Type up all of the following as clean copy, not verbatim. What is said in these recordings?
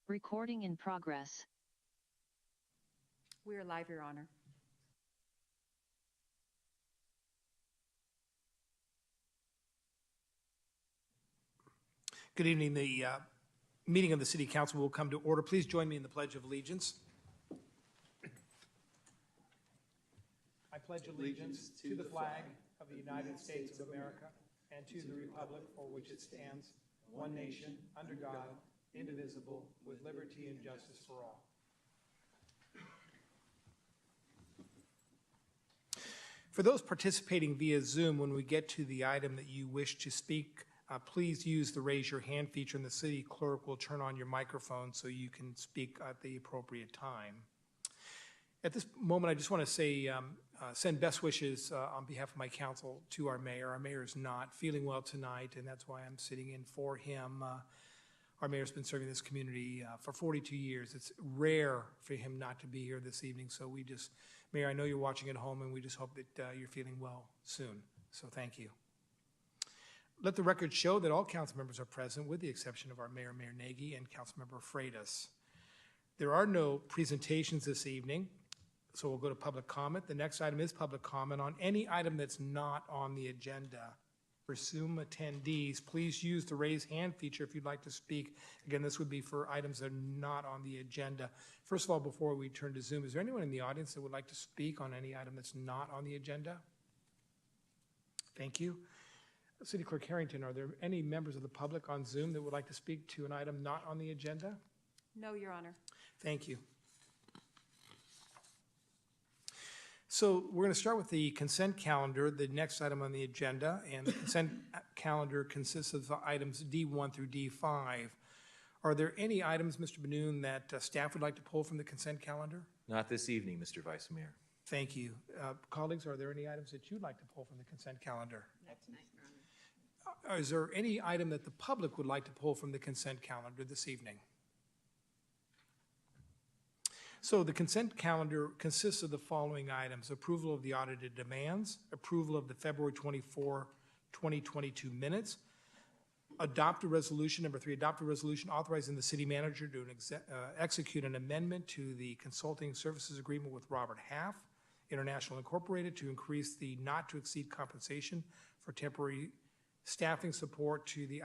Recording in progress. We are live, Your Honor. Good evening. The meeting of the City Council will come to order. Please join me in the Pledge of Allegiance. I pledge allegiance to the flag of the United States of America and to the republic for which it stands, one nation, under God, indivisible, with liberty and justice for all. For those participating via Zoom, when we get to the item that you wish to speak, please use the raise your hand feature, and the city clerk will turn on your microphone so you can speak at the appropriate time. At this moment, I just want to say, send best wishes on behalf of my council to our mayor. Our mayor is not feeling well tonight, and that's why I'm sitting in for him. Our mayor's been serving this community for 42 years. It's rare for him not to be here this evening, so we just, Mayor, I know you're watching at home, and we just hope that you're feeling well soon, so thank you. Let the record show that all council members are present, with the exception of our Mayor Nagy, and Councilmember Freitas. There are no presentations this evening, so we'll go to public comment. The next item is public comment on any item that's not on the agenda. For Zoom attendees, please use the raise hand feature if you'd like to speak. Again, this would be for items that are not on the agenda. First of all, before we turn to Zoom, is there anyone in the audience that would like to speak on any item that's not on the agenda? Thank you. City Clerk Harrington, are there any members of the public on Zoom that would like to speak to an item not on the agenda? No, Your Honor. Thank you. So we're going to start with the consent calendar, the next item on the agenda, and the consent calendar consists of items D1 through D5. Are there any items, Mr. Benoon, that staff would like to pull from the consent calendar? Not this evening, Mr. Vice Mayor. Thank you. Colleagues, are there any items that you'd like to pull from the consent calendar? Not tonight, Your Honor. Is there any item that the public would like to pull from the consent calendar this evening? So the consent calendar consists of the following items: approval of the audited demands, approval of the February 24, 2022 minutes, adopt a resolution, number 3, adopt a resolution authorizing the city manager to execute an amendment to the consulting services agreement with Robert Half International Incorporated to increase the not to exceed compensation for temporary staffing support to the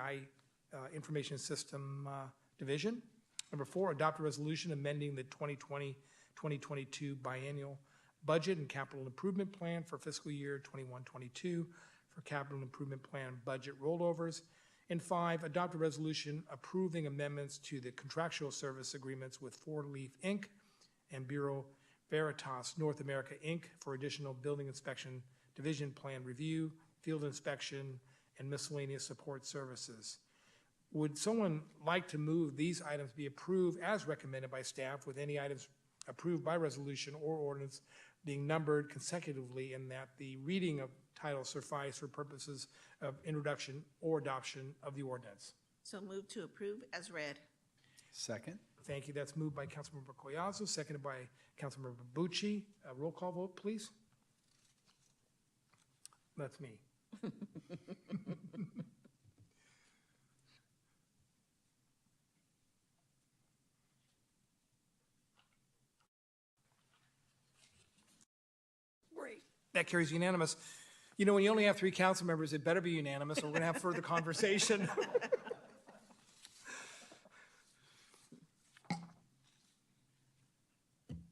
information system division. Number 4, adopt a resolution amending the 2020-2022 biennial budget and capital improvement plan for fiscal year 21-22 for capital improvement plan budget rollovers. And 5, adopt a resolution approving amendments to the contractual service agreements with Four Leaf Inc. and Bureau Veritas North America Inc. for additional building inspection division plan review, field inspection, and miscellaneous support services. Would someone like to move these items be approved as recommended by staff, with any items approved by resolution or ordinance being numbered consecutively, and that the reading of title suffice for purposes of introduction or adoption of the ordinance? So move to approve as read. Second. Thank you. That's moved by Councilmember COLLAZO, seconded by Councilmember BUCCI. Roll call vote, please. That's me. Great. That carries unanimous. You know, when you only have 3 council members, it better be unanimous, or we're going to have further conversation.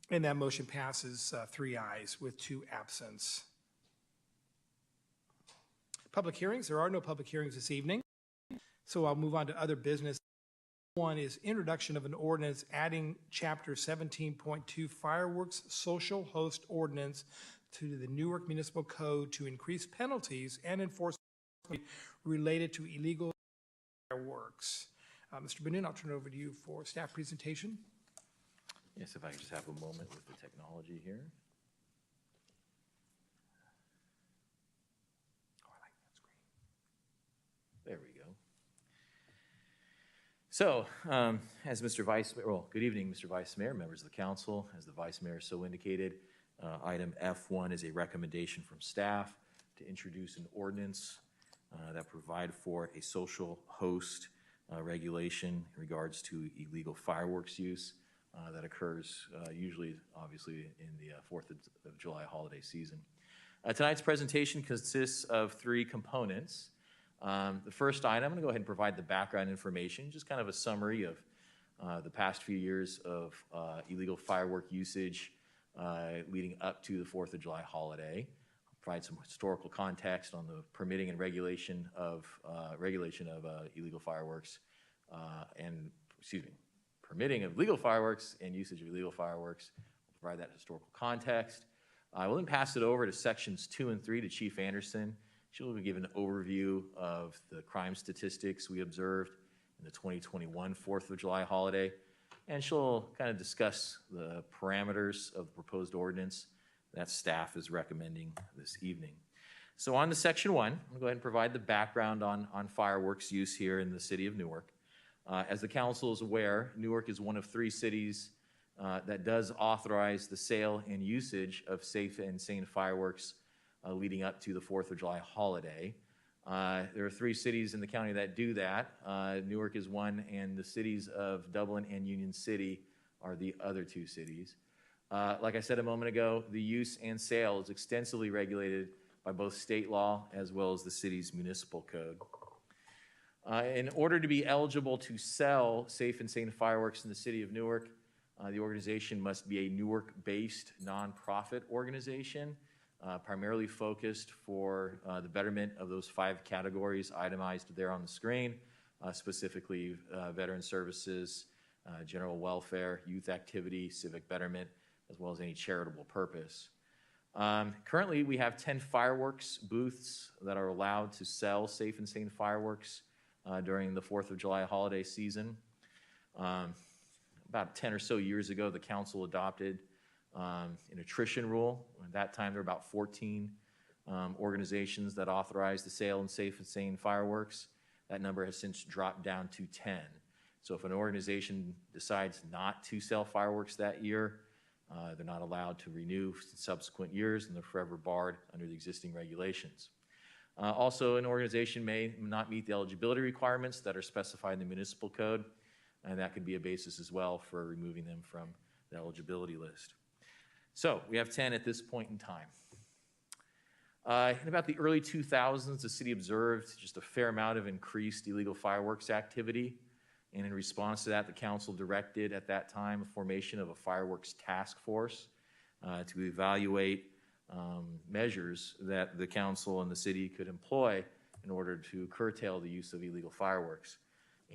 And that motion passes 3 ayes with 2 absents. Public hearings. There are no public hearings this evening, so I'll move on to other business. One is introduction of an ordinance adding Chapter 17.2 Fireworks Social Host Ordinance to the Newark Municipal Code to increase penalties and enforcement related to illegal fireworks. Mr. Benoon, I'll turn it over to you for staff presentation. Yes, if I could just have a moment with the technology here. Oh, I like that screen. There we go. So, as Mr. Vice Mayor, well, good evening, Mr. Vice Mayor, members of the council. As the Vice Mayor so indicated, item F1 is a recommendation from staff to introduce an ordinance that provide for a social host regulation in regards to illegal fireworks use that occurs usually, obviously, in the 4th of July holiday season. Tonight's presentation consists of 3 components. The first item, I'm going to go ahead and provide the background information, just kind of a summary of the past few years of illegal firework usage leading up to the 4th of July holiday. I'll provide some historical context on the permitting and regulation of illegal fireworks permitting of legal fireworks and usage of illegal fireworks. I'll provide that historical context. I will then pass it over to sections 2 and 3 to Chief Anderson. She'll give an overview of the crime statistics we observed in the 2021 4th of July holiday, and she'll kind of discuss the parameters of the proposed ordinance that staff is recommending this evening. So on to section 1, I'll go ahead and provide the background on fireworks use here in the city of Newark. As the council is aware, Newark is one of 3 cities that does authorize the sale and usage of safe and sane fireworks leading up to the 4th of July holiday. There are 3 cities in the county that do that. Newark is one, and the cities of Dublin and Union City are the other 2 cities. Like I said a moment ago, the use and sale is extensively regulated by both state law as well as the city's municipal code. In order to be eligible to sell safe and sane fireworks in the city of Newark, the organization must be a Newark-based nonprofit organization, primarily focused for the betterment of those 5 categories itemized there on the screen, specifically veteran services, general welfare, youth activity, civic betterment, as well as any charitable purpose. Currently, we have 10 fireworks booths that are allowed to sell safe and sane fireworks during the 4th of July holiday season. About 10 or so years ago, the council adopted an attrition rule. At that time, there were about 14 organizations that authorized the sale of safe and sane fireworks. That number has since dropped down to 10. So if an organization decides not to sell fireworks that year, they're not allowed to renew in subsequent years, and they're forever barred under the existing regulations. Also, an organization may not meet the eligibility requirements that are specified in the municipal code, and that could be a basis as well for removing them from the eligibility list. So we have 10 at this point in time. In about the early 2000s, the city observed just a fair amount of increased illegal fireworks activity, and in response to that, the council directed at that time a formation of a fireworks task force to evaluate measures that the council and the city could employ in order to curtail the use of illegal fireworks.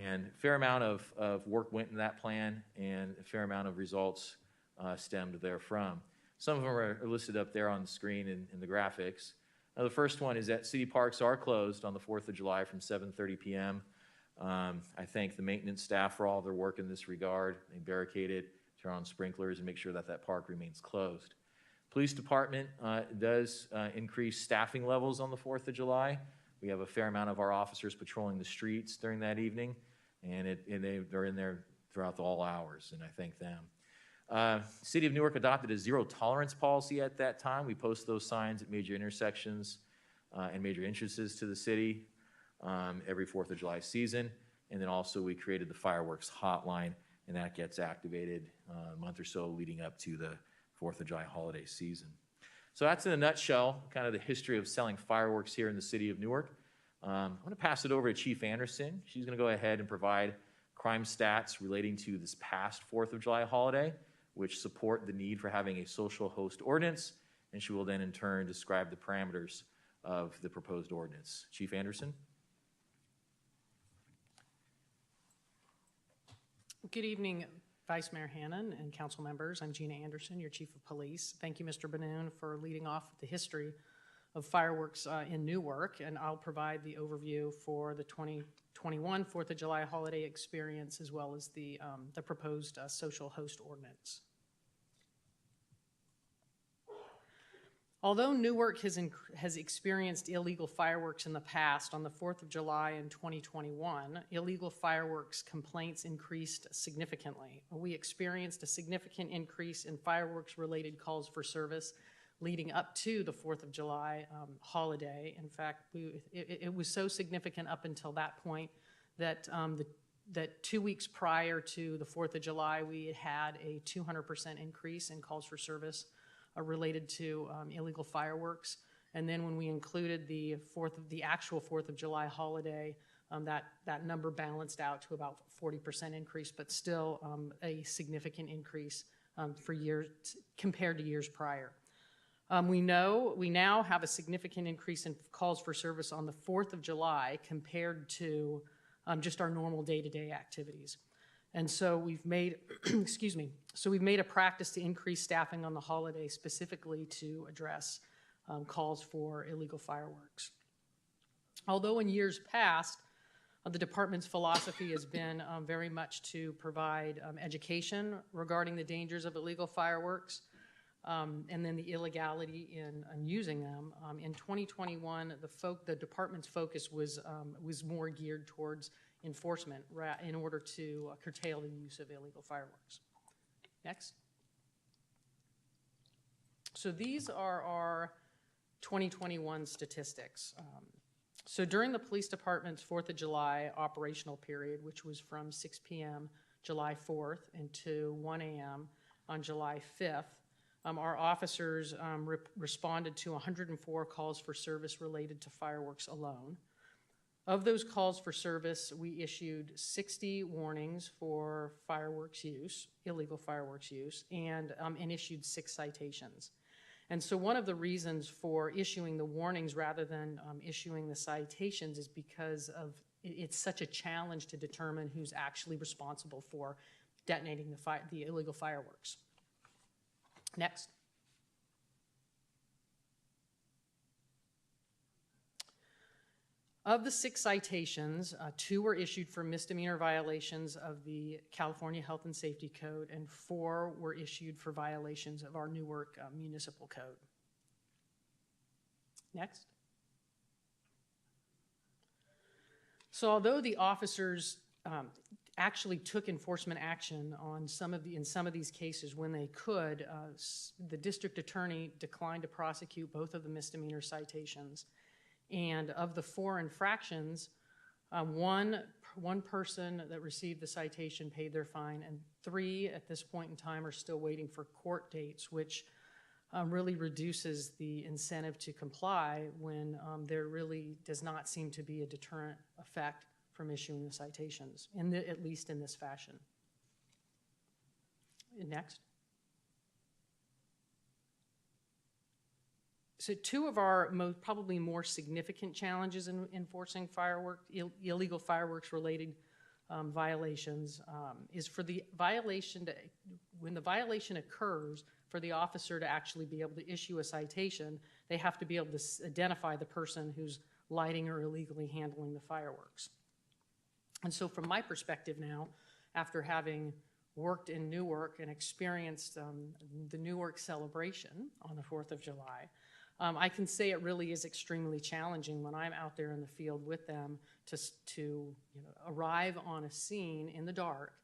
And a fair amount of work went in that plan, and a fair amount of results stemmed therefrom. Some of them are listed up there on the screen in the graphics. Now, the first one is that city parks are closed on the 4th of July from 7:30 p.m. I thank the maintenance staff for all their work in this regard. They barricade it, turn on sprinklers, and make sure that that park remains closed. Police department does increase staffing levels on the 4th of July. We have a fair amount of our officers patrolling the streets during that evening, and they're in there throughout all hours, and I thank them. City of Newark adopted a zero tolerance policy at that time. We post those signs at major intersections and major entrances to the city every 4th of July season. And then also we created the fireworks hotline, and that gets activated a month or so leading up to the 4th of July holiday season. So that's in a nutshell, kind of the history of selling fireworks here in the city of Newark. I'm going to pass it over to Chief Anderson. She's going to go ahead and provide crime stats relating to this past 4th of July holiday, which support the need for having a social host ordinance, and she will then in turn describe the parameters of the proposed ordinance. Chief Anderson. Good evening, Vice Mayor Hannon and council members. I'm Gina Anderson, your Chief of Police. Thank you, Mr. Benoon, for leading off with the history of fireworks in Newark, and I'll provide the overview for the 2021 4th of July holiday experience as well as the proposed social host ordinance. Although Newark has experienced illegal fireworks in the past, on the 4th of July in 2021, illegal fireworks complaints increased significantly. We experienced a significant increase in fireworks-related calls for service leading up to the 4th of July holiday. In fact, it was so significant up until that point that that 2 weeks prior to the 4th of July, we had a 200% increase in calls for service related to illegal fireworks. And then when we included the actual 4th of July holiday, that number balanced out to about 40% increase, but still a significant increase for years compared to years prior. We now have a significant increase in calls for service on the 4th of July compared to just our normal day-to-day activities. And so we've made, excuse me, so we've made a practice to increase staffing on the holiday specifically to address calls for illegal fireworks. Although in years past, the department's philosophy has been very much to provide education regarding the dangers of illegal fireworks and then the illegality in using them. In 2021, the department's focus was more geared towards enforcement in order to curtail the use of illegal fireworks. Next. So these are our 2021 statistics. So during the police department's 4th of July operational period, which was from 6 p.m. July 4th into 1 a.m. on July 5th, our officers responded to 104 calls for service related to fireworks alone. Of those calls for service, we issued 60 warnings for fireworks use, illegal fireworks use, and issued 6 citations. And so one of the reasons for issuing the warnings rather than issuing the citations is because it's such a challenge to determine who's actually responsible for detonating the illegal fireworks. Next. Of the 6 citations, 2 were issued for misdemeanor violations of the California Health and Safety Code, and 4 were issued for violations of our Newark Municipal Code. Next. So although the officers actually took enforcement action on in some of these cases when they could, the district attorney declined to prosecute both of the misdemeanor citations. And of the 4 infractions, one person that received the citation paid their fine, and 3 at this point in time are still waiting for court dates, which really reduces the incentive to comply when there really does not seem to be a deterrent effect from issuing the citations, at least in this fashion. Next. So 2 of our probably more significant challenges in enforcing illegal fireworks related violations is for the violation when the violation occurs, for the officer to actually be able to issue a citation, they have to be able to identify the person who's lighting or illegally handling the fireworks. And so from my perspective now, after having worked in Newark and experienced the Newark celebration on the 4th of July, I can say it really is extremely challenging when I'm out there in the field with them to arrive on a scene in the dark,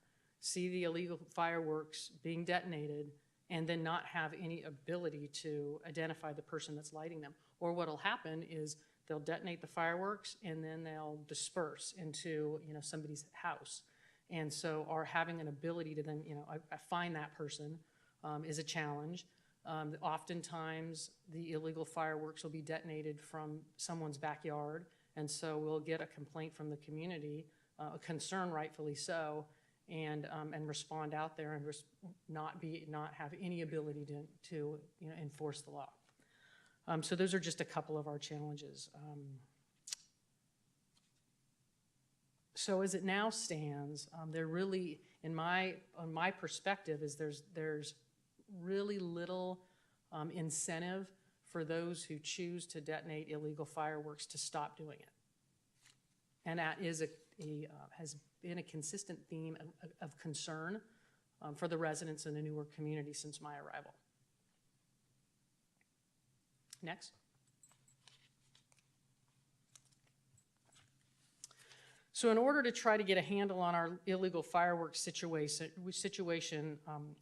see the illegal fireworks being detonated, and then not have any ability to identify the person that's lighting them. Or what'll happen is they'll detonate the fireworks and then they'll disperse into somebody's house. And so having an ability to then find that person is a challenge. Oftentimes, the illegal fireworks will be detonated from someone's backyard, and so we'll get a complaint from the community, a concern rightfully so, and respond out there and not have any ability to enforce the law. So those are just a couple of our challenges. So as it now stands, there really, on my perspective, is there's really little incentive for those who choose to detonate illegal fireworks to stop doing it. And that is has been a consistent theme of concern for the residents in the Newark community since my arrival. Next. So in order to try to get a handle on our illegal fireworks situation,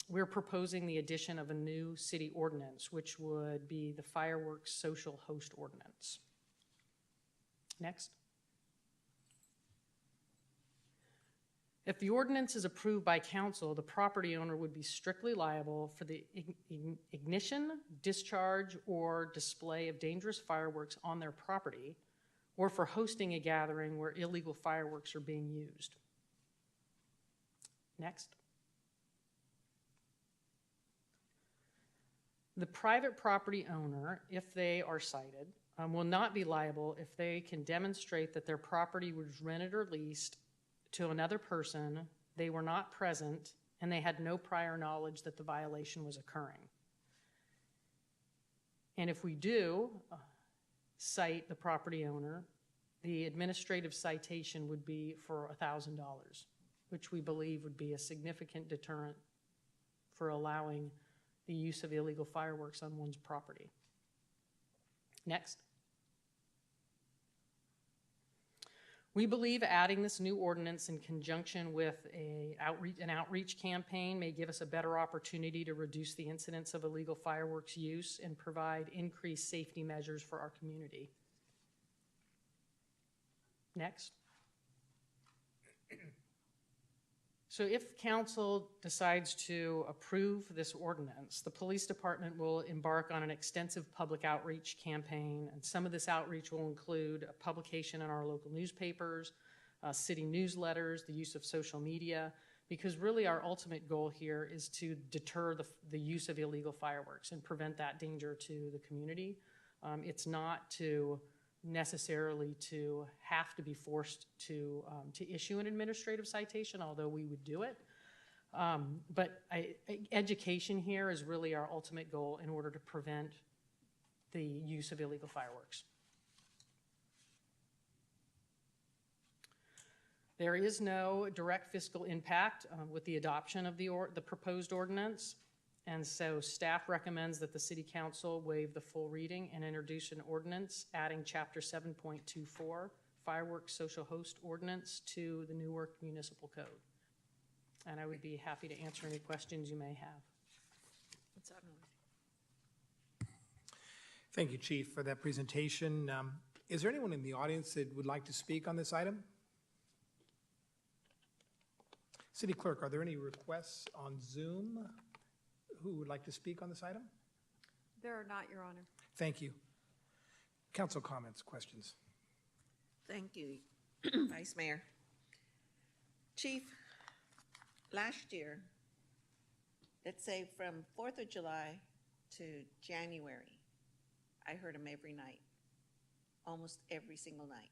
we're proposing the addition of a new city ordinance, which would be the Fireworks Social Host Ordinance. Next. If the ordinance is approved by council, the property owner would be strictly liable for the ignition, discharge, or display of dangerous fireworks on their property, or for hosting a gathering where illegal fireworks are being used. Next. The private property owner, if they are cited, will not be liable if they can demonstrate that their property was rented or leased to another person, they were not present, and they had no prior knowledge that the violation was occurring. And if we do cite the property owner, the administrative citation would be for $1,000, which we believe would be a significant deterrent for allowing the use of illegal fireworks on one's property. Next. We believe adding this new ordinance in conjunction with an outreach campaign may give us a better opportunity to reduce the incidence of illegal fireworks use and provide increased safety measures for our community. Next. So if council decides to approve this ordinance, the police department will embark on an extensive public outreach campaign, and some of this outreach will include a publication in our local newspapers, city newsletters, the use of social media, because really our ultimate goal here is to deter the use of illegal fireworks and prevent that danger to the community. It's not necessarily to have to be forced to issue an administrative citation, although we would do it. But education here is really our ultimate goal in order to prevent the use of illegal fireworks. There is no direct fiscal impact with the adoption of the proposed ordinance. And so staff recommends that the City Council waive the full reading and introduce an ordinance adding Chapter 7.24, Fireworks Social Host Ordinance, to the Newark Municipal Code. And I would be happy to answer any questions you may have. Thank you, Chief, for that presentation. Is there anyone in the audience that would like to speak on this item? City Clerk, are there any requests on Zoom? Who would like to speak on this item? There are not, Your Honor. Thank you. Council comments, questions? Thank you, Vice Mayor. Chief, last year, let's say from 4th of July to January, I heard them every night, almost every single night,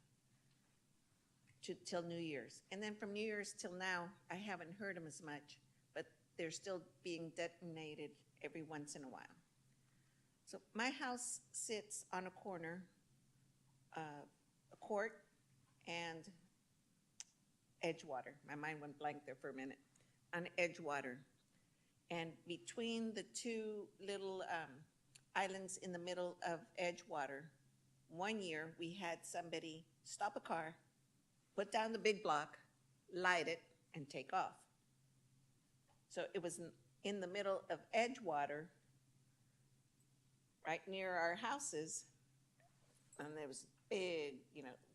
till New Year's. And then from New Year's till now, I haven't heard them as much, but they're still being detonated every once in a while. So my house sits on a corner, a court and Edgewater. My mind went blank there for a minute. On Edgewater. And between the two little islands in the middle of Edgewater, one year we had somebody stop a car, put down the big block, light it, and take off. So it was in the middle of Edgewater, right near our houses, and there was big,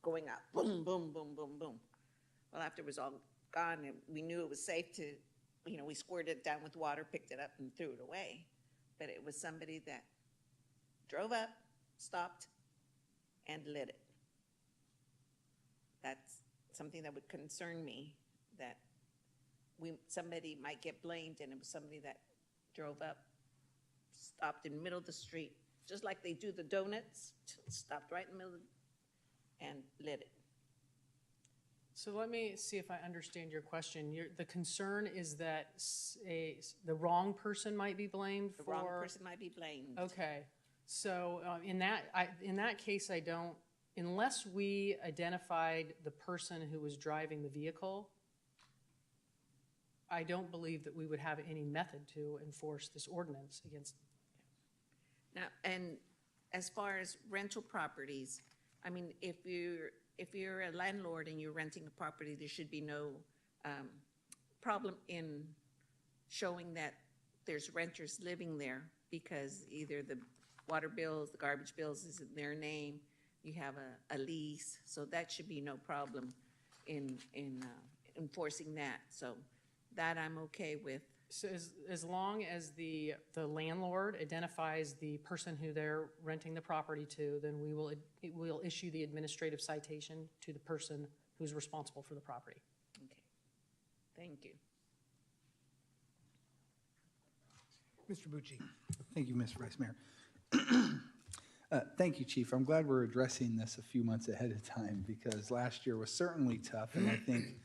going up, boom, boom, boom, boom, boom. Well, after it was all gone, we knew it was safe to, we squirted it down with water, picked it up, and threw it away. But it was somebody that drove up, stopped, and lit it. That's something that would concern me, that somebody might get blamed, and it was somebody that drove up, stopped in the middle of the street, just like they do the donuts, stopped right in the middle and lit it. So let me see if I understand your question. The concern is that the wrong person might be blamed for... The wrong person might be blamed. Okay. So in that case, I don't... Unless we identified the person who was driving the vehicle, I don't believe that we would have any method to enforce this ordinance against... Now, and as far as rental properties, I mean, if you're a landlord and you're renting a property, there should be no problem in showing that there's renters living there, because either the water bills, the garbage bills is in their name, you have a lease, so that should be no problem in enforcing that. So that I'm okay with. So as long as the landlord identifies the person who they're renting the property to, then we'll issue the administrative citation to the person who's responsible for the property. Okay. Thank you. Mr. Bucci. Thank you, Mr. Vice Mayor. Thank you, Chief. I'm glad we're addressing this a few months ahead of time because last year was certainly tough, and I think,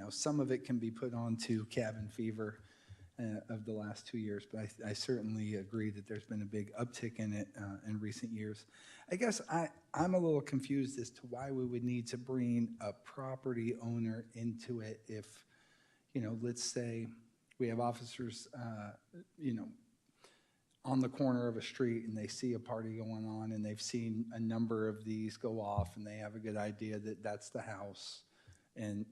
some of it can be put onto cabin fever of the last 2 years, but I certainly agree that there's been a big uptick in it in recent years. I guess I'm a little confused as to why we would need to bring a property owner into it if, let's say we have officers, on the corner of a street and they see a party going on and they've seen a number of these go off and they have a good idea that that's the house and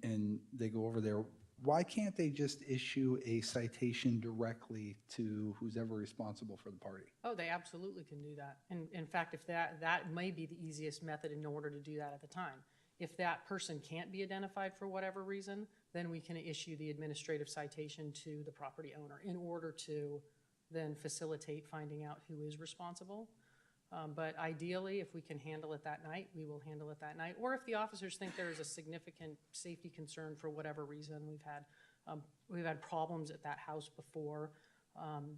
they go over there. Why can't they just issue a citation directly to who's ever responsible for the party? Oh, they absolutely can do that. And in fact, if that may be the easiest method in order to do that at the time. If that person can't be identified for whatever reason, then we can issue the administrative citation to the property owner in order to then facilitate finding out who is responsible. But ideally, if we can handle it that night, we will handle it that night. Or if the officers think there is a significant safety concern for whatever reason, we've had problems at that house before,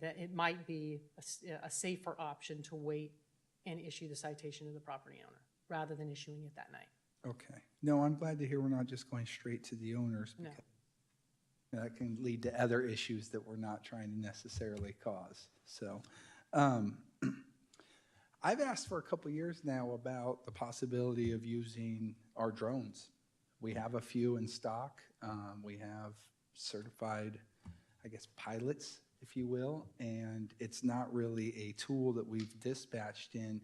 that it might be a safer option to wait and issue the citation to the property owner rather than issuing it that night. Okay. No, I'm glad to hear we're not just going straight to the owners. No. Because that can lead to other issues that we're not trying to necessarily cause. So I've asked for a couple years now about the possibility of using our drones. We have a few in stock. We have certified, I guess, pilots, if you will, and it's not really a tool that we've dispatched in.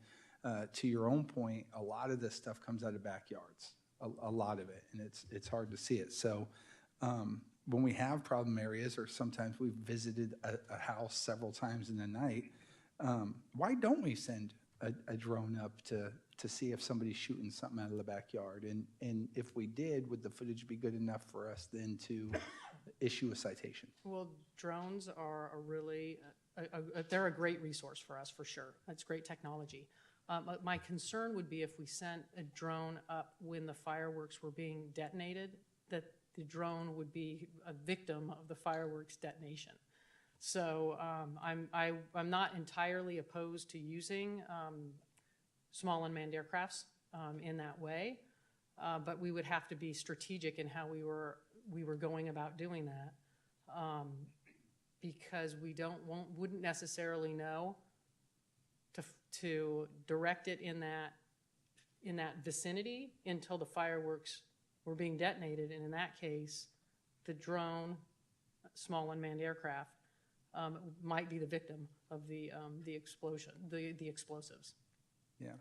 To your own point, a lot of this stuff comes out of backyards, a lot of it, and it's hard to see it. So when we have problem areas, or sometimes we've visited a house several times in the night, why don't we send a drone up to see if somebody's shooting something out of the backyard? And if we did, would the footage be good enough for us then to issue a citation? Well, drones are they're a great resource for us, for sure. That's great technology. My concern would be if we sent a drone up when the fireworks were being detonated, that the drone would be a victim of the fireworks detonation. So I'm not entirely opposed to using small unmanned aircrafts in that way, but we would have to be strategic in how we were going about doing that, because we wouldn't necessarily know to direct it in that vicinity until the fireworks were being detonated, and in that case, the drone, small unmanned aircraft, might be the victim of the explosion, the explosives. Yeah.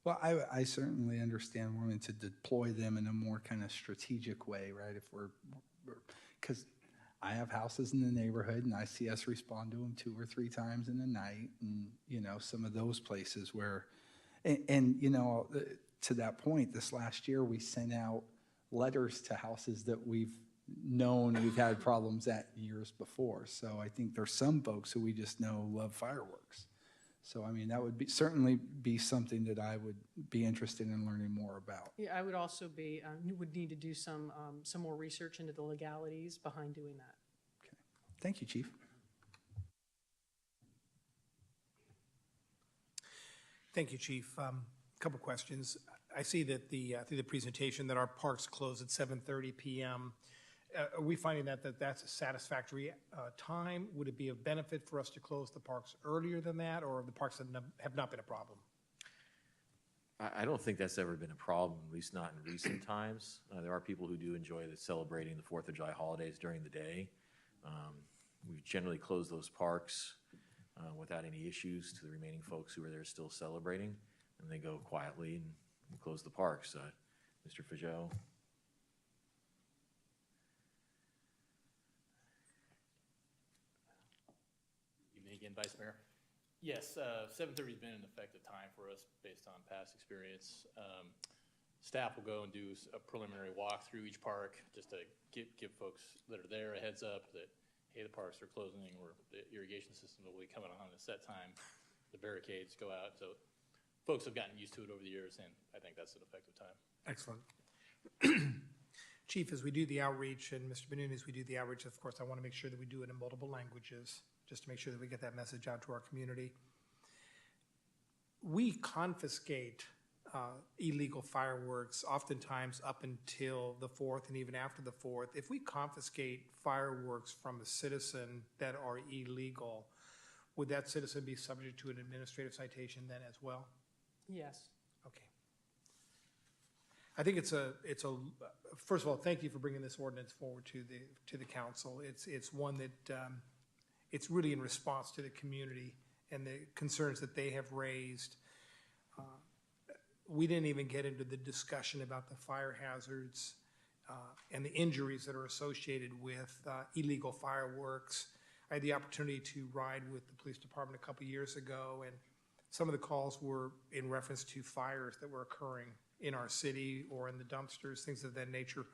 Well, I certainly understand wanting to deploy them in a more kind of strategic way, right? If because I have houses in the neighborhood and I see us respond to them 2 or 3 times in the night, and some of those places where, and to that point, this last year we sent out letters to houses that we've had problems at years before. So I think there's some folks who we just know love fireworks. So I mean, that would certainly be something that I would be interested in learning more about. Yeah, I would also would need to do some more research into the legalities behind doing that. Okay. Thank you, Chief. Thank you, Chief. Couple questions. I see that through the presentation that our parks close at 7:30 p.m. Are we finding that's a satisfactory time? Would it be of benefit for us to close the parks earlier than that, or the parks have not been a problem? I don't think that's ever been a problem, at least not in recent times. There are people who do enjoy celebrating the 4th of July holidays during the day. We generally close those parks without any issues to the remaining folks who are there still celebrating, and they go quietly and we close the parks. Mr. Fajot? Again, Vice Mayor. Yes, 7:30 has been an effective time for us based on past experience. staff will go and do a preliminary walk through each park just to give folks that are there a heads up that, hey, the parks are closing or the irrigation system will be coming on at a set time. The barricades go out. So folks have gotten used to it over the years, and I think that's an effective time. Excellent. Chief, as we do the outreach, and Mr. Benoon, as we do the outreach, of course, I want to make sure that we do it in multiple languages, just to make sure that we get that message out to our community. We confiscate illegal fireworks oftentimes up until the 4th and even after the 4th. If we confiscate fireworks from a citizen that are illegal, would that citizen be subject to an administrative citation then as well? Yes. Okay. I think it's a first of all, thank you for bringing this ordinance forward to the council. It's one that it's really in response to the community and the concerns that they have raised. We didn't even get into the discussion about the fire hazards and the injuries that are associated with illegal fireworks. I had the opportunity to ride with the police department a couple years ago, and some of the calls were in reference to fires that were occurring in our city or in the dumpsters, things of that nature.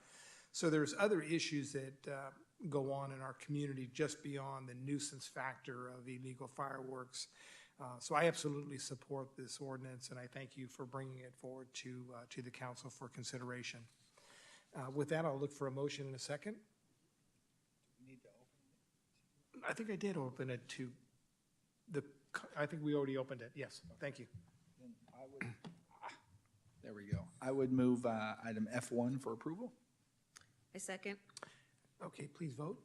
So there's other issues that go on in our community just beyond the nuisance factor of illegal fireworks. So I absolutely support this ordinance, and I thank you for bringing it forward to the council for consideration. With that, I'll look for a motion in a second. I think I did open it to I think we already opened it. Yes, thank you. Then I would, there we go. I would move item F1 for approval. I second. Okay, please vote.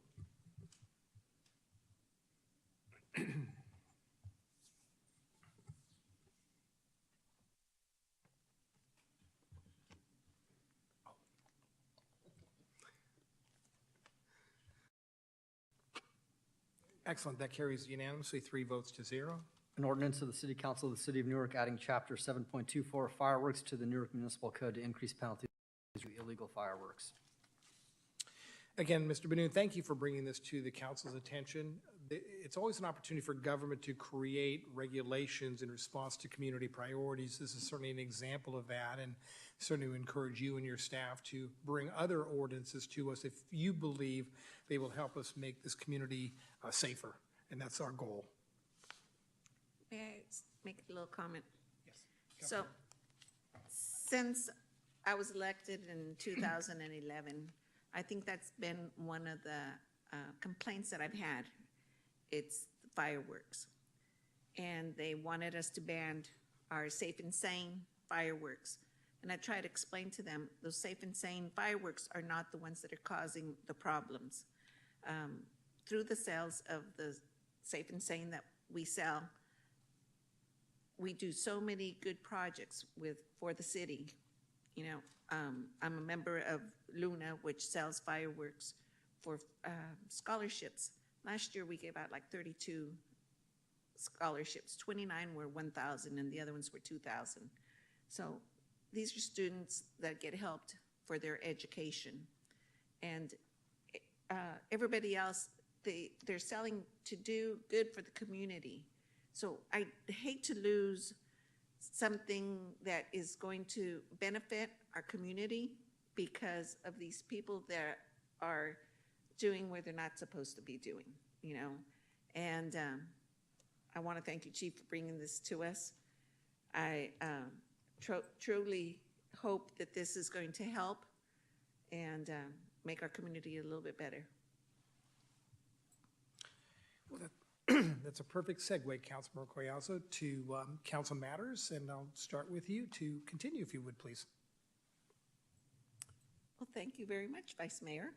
Excellent. That carries unanimously, 3 votes to 0. An ordinance of the City Council of the City of Newark adding Chapter 7.24 fireworks to the Newark Municipal Code to increase penalties for illegal fireworks. Again, Mr. Benoon, thank you for bringing this to the council's attention. It's always an opportunity for government to create regulations in response to community priorities. This is certainly an example of that, and certainly encourage you and your staff to bring other ordinances to us if you believe they will help us make this community safer, and that's our goal. May I make a little comment? Yes. So, since I was elected in 2011, I think that's been one of the complaints that I've had. It's the fireworks. And they wanted us to ban our safe and sane fireworks. And I try to explain to them, those safe and sane fireworks are not the ones that are causing the problems. Through the sales of the safe and sane that we sell, we do so many good projects for the city. You know, I'm a member of Luna, which sells fireworks for scholarships. Last year, we gave out like 32 scholarships. 29 were 1,000, and the other ones were 2,000. So these are students that get helped for their education. And everybody else, they're selling to do good for the community. So I hate to lose something that is going to benefit our community because of these people that are doing what they're not supposed to be doing, you know. And I want to thank you, Chief, for bringing this to us. I truly hope that this is going to help and make our community a little bit better. Well, that's a perfect segue, Councilmember COLLAZO, to council matters, and I'll start with you to continue, if you would, please. Well, thank you very much, Vice Mayor.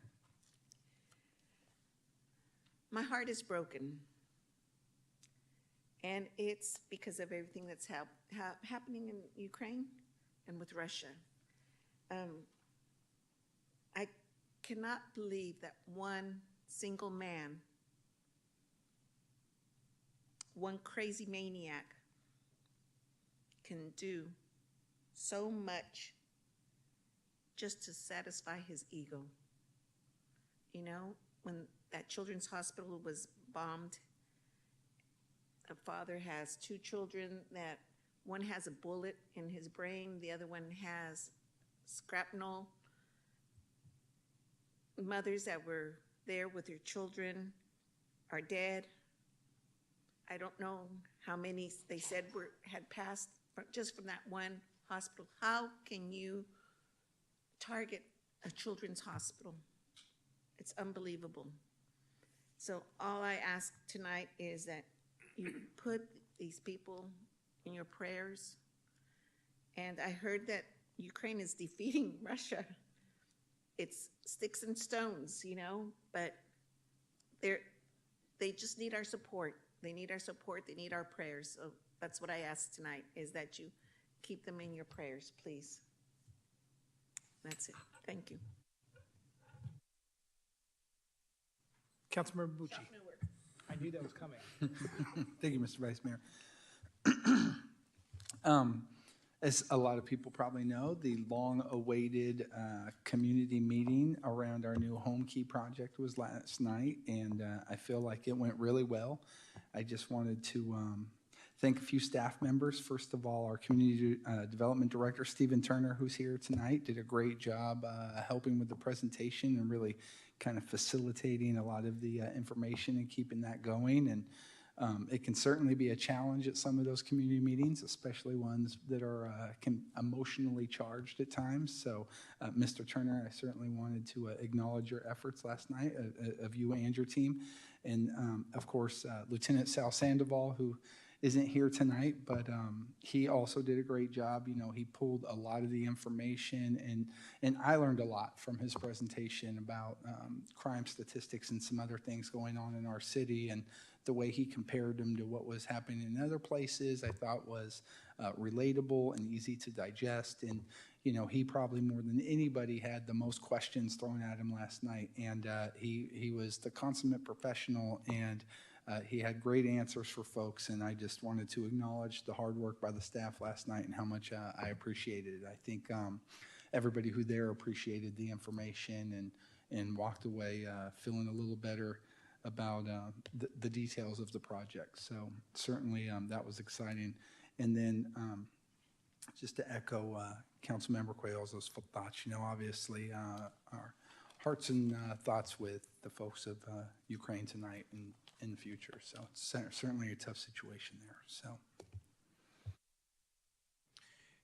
My heart is broken, and it's because of everything that's happening in Ukraine and with Russia. I cannot believe that one single man, one crazy maniac, can do so much just to satisfy his ego. You know, when that children's hospital was bombed, a father has 2 children that one has a bullet in his brain, the other one has shrapnel, mothers that were there with their children are dead. I don't know how many they said had passed just from that one hospital. How can you target a children's hospital? It's unbelievable. So all I ask tonight is that you put these people in your prayers. And I heard that Ukraine is defeating Russia. It's sticks and stones, you know, but they just need our support. They need our support. They need our prayers. So that's what I ask tonight, is that you keep them in your prayers, please. That's it. Thank you. Councilmember BUCCI. I knew that was coming. Thank you, Mr. Vice Mayor. As a lot of people probably know, the long-awaited community meeting around our new home key project was last night, and I feel like it went really well. I just wanted to thank a few staff members. First of all, our Community Development Director, Stephen Turner, who's here tonight, did a great job helping with the presentation and really kind of facilitating a lot of the information and keeping that going. And it can certainly be a challenge at some of those community meetings, especially ones that are emotionally charged at times. So, Mr. Turner, I certainly wanted to acknowledge your efforts last night of you and your team. And, of course, Lieutenant Sal Sandoval, who isn't here tonight, but he also did a great job. You know, he pulled a lot of the information, and I learned a lot from his presentation about crime statistics and some other things going on in our city, and the way he compared them to what was happening in other places, I thought was relatable and easy to digest. And, you know, he probably more than anybody had the most questions thrown at him last night, and he was the consummate professional, and he had great answers for folks, and I just wanted to acknowledge the hard work by the staff last night and how much I appreciated it. I think everybody who there appreciated the information and walked away feeling a little better about the details of the project. So certainly that was exciting. And then just to echo Councilmember Coelho's thoughts, you know, obviously our hearts and thoughts with the folks of Ukraine tonight and in the future. So it's certainly a tough situation there. So.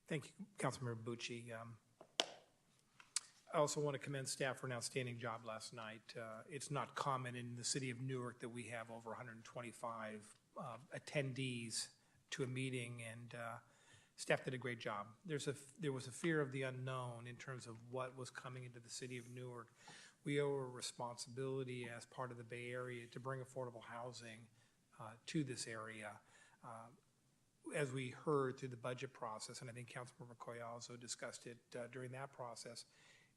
Thank you, Councilmember BUCCI. I also want to commend staff for an outstanding job last night. It's not common in the city of Newark that we have over 125 attendees to a meeting, and staff did a great job. There was a fear of the unknown in terms of what was coming into the city of Newark. We owe a responsibility as part of the Bay Area to bring affordable housing to this area. As we heard through the budget process, and I think Councilmember COLLAZO discussed it during that process,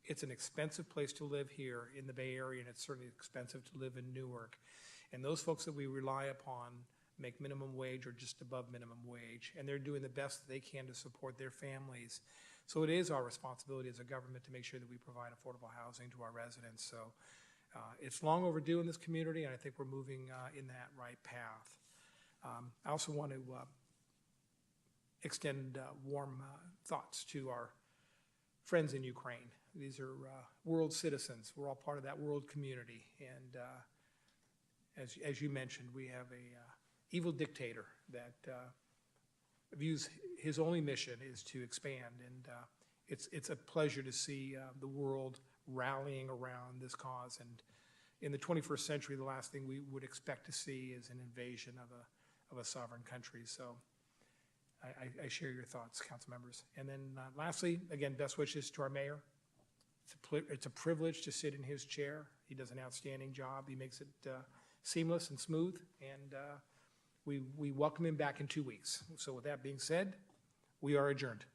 it's an expensive place to live here in the Bay Area, and it's certainly expensive to live in Newark. And those folks that we rely upon make minimum wage or just above minimum wage, and they're doing the best that they can to support their families. So it is our responsibility as a government to make sure that we provide affordable housing to our residents. So it's long overdue in this community, and I think we're moving in that right path. I also want to extend warm thoughts to our friends in Ukraine. These are world citizens. We're all part of that world community. And as you mentioned, we have a evil dictator that views his only mission is to expand. And it's a pleasure to see the world rallying around this cause. And in the 21st century, the last thing we would expect to see is an invasion of a sovereign country. So I share your thoughts, council members. And then lastly, again, best wishes to our mayor. It's a privilege to sit in his chair. He does an outstanding job. He makes it seamless and smooth, and we welcome him back in 2 weeks. So with that being said, we are adjourned.